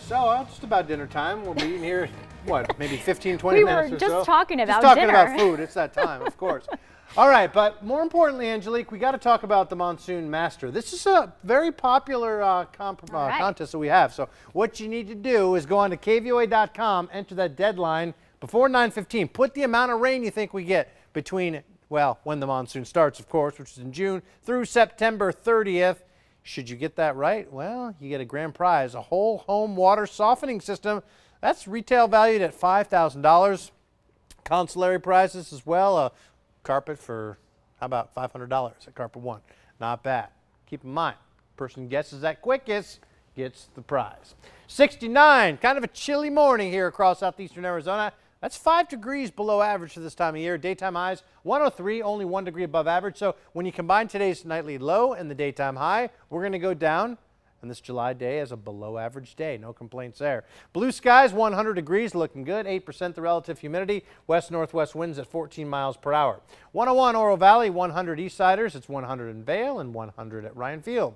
so. Just about dinner time. We'll be eating here, what, maybe 15, 20 minutes or so. We were just talking about dinner. Just talking about food. It's that time, of course. All right, but more importantly, Angelique, we got to talk about the Monsoon Master. This is a very popular contest that we have. So what you need to do is go on to KVOA.com, enter that deadline before 9:15. Put the amount of rain you think we get between, well, when the monsoon starts, of course, which is in June, through September 30th. Should you get that right? Well, you get a grand prize, a whole home water softening system. That's retail valued at $5,000. Consolatory prizes as well. A carpet for, how about $500 at Carpet One? Not bad. Keep in mind, person guesses that quickest gets the prize. 69, kind of a chilly morning here across southeastern Arizona. That's 5 degrees below average for this time of year. Daytime highs 103, only 1 degree above average. So when you combine today's nightly low and the daytime high, we're going to go down. And this July day is a below average day. No complaints there. Blue skies, 100 degrees, looking good. 8% the relative humidity. West-northwest winds at 14 miles per hour. 101 Oro Valley, 100 Eastsiders. It's 100 in Vail and 100 at Ryan Field.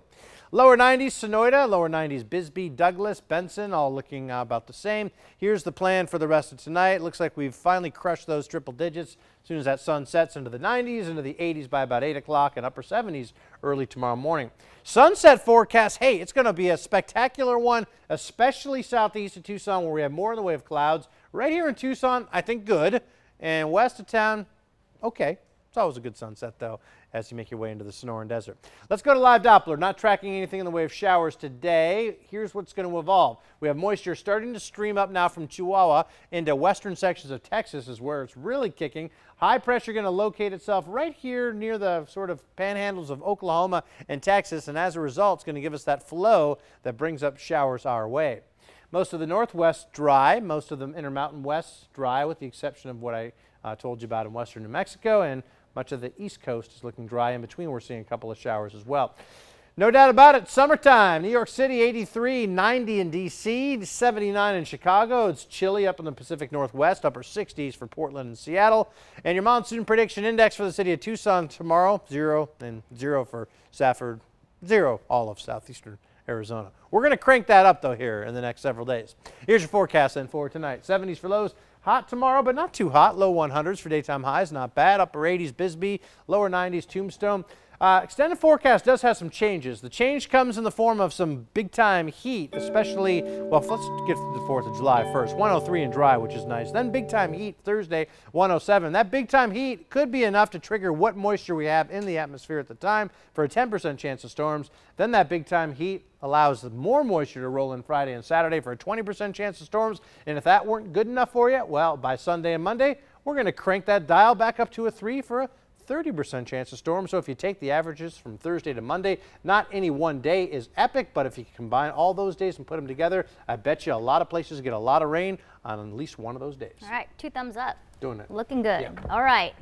Lower 90s Sonoyta, lower 90s Bisbee, Douglas, Benson, all looking about the same. Here's the plan for the rest of tonight. Looks like we've finally crushed those triple digits as soon as that sun sets into the 90s, into the 80s by about 8 o'clock, and upper 70s early tomorrow morning. Sunset forecast, hey, it's going to be a spectacular one, especially southeast of Tucson where we have more in the way of clouds. Right here in Tucson, I think good, and west of town, okay. It's always a good sunset, though, as you make your way into the Sonoran Desert. Let's go to Live Doppler. Not tracking anything in the way of showers today. Here's what's going to evolve. We have moisture starting to stream up now from Chihuahua into western sections of Texas is where it's really kicking. High pressure going to locate itself right here near the sort of panhandles of Oklahoma and Texas, and as a result, it's going to give us that flow that brings up showers our way. Most of the northwest dry, most of the intermountain west dry, with the exception of what I told you about in western New Mexico, and much of the east coast is looking dry. In between, we're seeing a couple of showers as well. No doubt about it, summertime. New York City, 83, 90 in D.C., 79 in Chicago. It's chilly up in the Pacific Northwest, upper 60s for Portland and Seattle. And your monsoon prediction index for the city of Tucson tomorrow, 0, and 0 for Safford, 0 all of southeastern Arizona. We're going to crank that up, though, here in the next several days. Here's your forecast then for tonight. 70s for lows. Hot tomorrow, but not too hot. Low 100s for daytime highs, not bad. Upper 80s, Bisbee. Lower 90s, Tombstone. Extended forecast does have some changes. The change comes in the form of some big-time heat, especially, well, let's get to the 4th of July first. 103 and dry, which is nice. Then big-time heat Thursday, 107. That big-time heat could be enough to trigger what moisture we have in the atmosphere at the time for a 10% chance of storms. Then that big-time heat allows more moisture to roll in Friday and Saturday for a 20% chance of storms. And if that weren't good enough for you, well, by Sunday and Monday, we're going to crank that dial back up to a 3 for a 30% chance of storm. So if you take the averages from Thursday to Monday, not any one day is epic, but if you combine all those days and put them together, I bet you a lot of places get a lot of rain on at least one of those days. All right, 2 thumbs up. Doing it. Looking good. Yeah. All right.